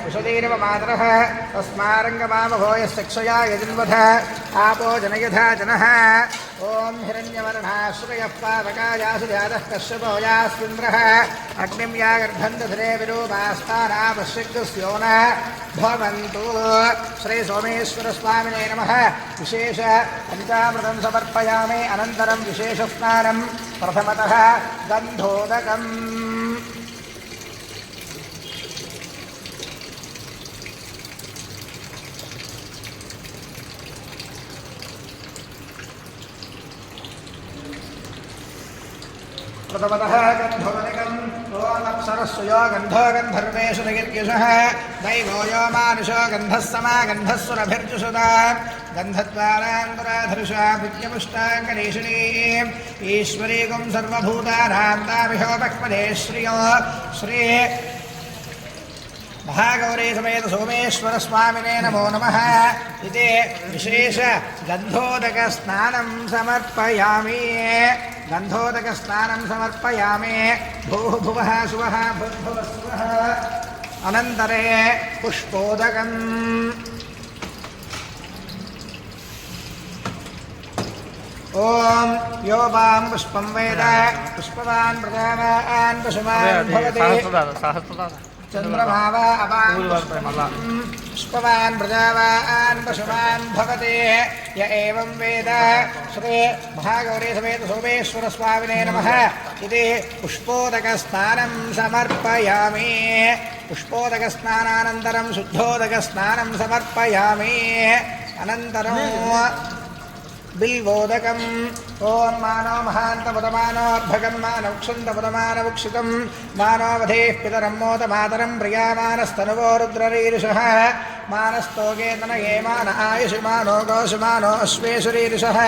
उषदीरवमातरः तस्मारङ्गमामभोयश्चक्षया यजिन्वथ आपो जनयथा जनः ॐ हिरण्यवर्णाश्रयः पावकायासु जातः कश्यपो यास्विन्द्रः अग्निं या गर्भन्दधरे विरूपास्तानापश्यग्स्योन भवन्तु श्री सोमेश्वरस्वामिने नमः विशेष पञ्चामृतं समर्पयामि अनन्तरं विशेषस्नानं प्रथमतः गन्धोदकम् प्रथमतः गन्धोदकम् ओमप्सरस्सु यो गन्धो गन्धर्वेषु नगिर्गिषः दैवो यो मानुषो गन्धः समागन्धः सुरभिर्जुषुता गन्धद्वारान्तराधरुषा विद्यपुष्टाङ्गरीषिणीम् ईश्वरीगुं सर्वभूतानां तामिहोपक्पदे श्रियो श्री महागौरी समेत सोमेश्वर स्वामिने नमो नमः इति विशेष गन्धोदकस्नानं समर्पयामि गन्धोदकस्नानं समर्पयामि भूः भुवः सुवः भुवः सुवः अनन्तरे पुष्पोदकम् ओम यो वां पुष्पं वेद पुष्पवान् प्रजावान् पशुमान् भवति चंद्रमा वा अवां पुष्पवान् प्रजावान् पशुमान् भवति य एवं वेद श्री महागौरी समेत सोमेश्वर स्वामिने नमः इति पुष्पोदकस्नानं समर्पयामि पुष्पोदकस्नानानन्तरं शुद्धोदकस्नानं समर्पयामि अनन्तरं बिल्वोदकम् ओम मानो महान्तपदमानोर्भगं मानवक्षन्तपदमानवक्षितं मानोवधेः पितरं मोदमातरं प्रियामानस्तनुवो रुद्ररीरिषः मानस्तोके तनये मान आयुषि मानो गोषुमानो अश्वेषुरीरिषः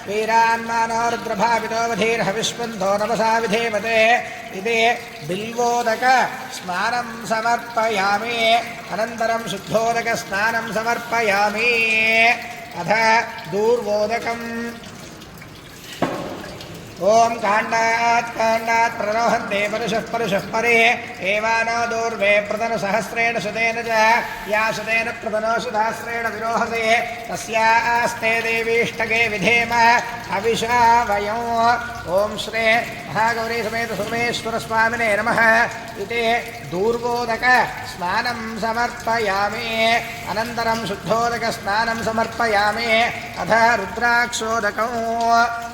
वीरान्मानो रुद्रभावितो वधीर्हविष्पन्तो नमसा विधेमते इति बिल्वोदक स्नानं समर्पयामि अनन्तरं शुद्धोदकस्नानं समर्पयामि अथ दूर्वोदकम् ओम कांडात् प्ररोहन्ते परुषः परे एवानो दूर्वे प्रतनु सहस्रेण शतेन च या शतेन प्रतनो सुधास्रेण विरोहते तस्यास्ते देवीष्टके विधेम हविषा वयम् ओम श्री महागौरी समेत सोमेश्वर स्वामिने नमः इति दूर्वोदक स्नानं समर्पयामि अनन्तरं शुद्धोदक स्नानं समर्पयामि अथ रुद्राक्षोदकम्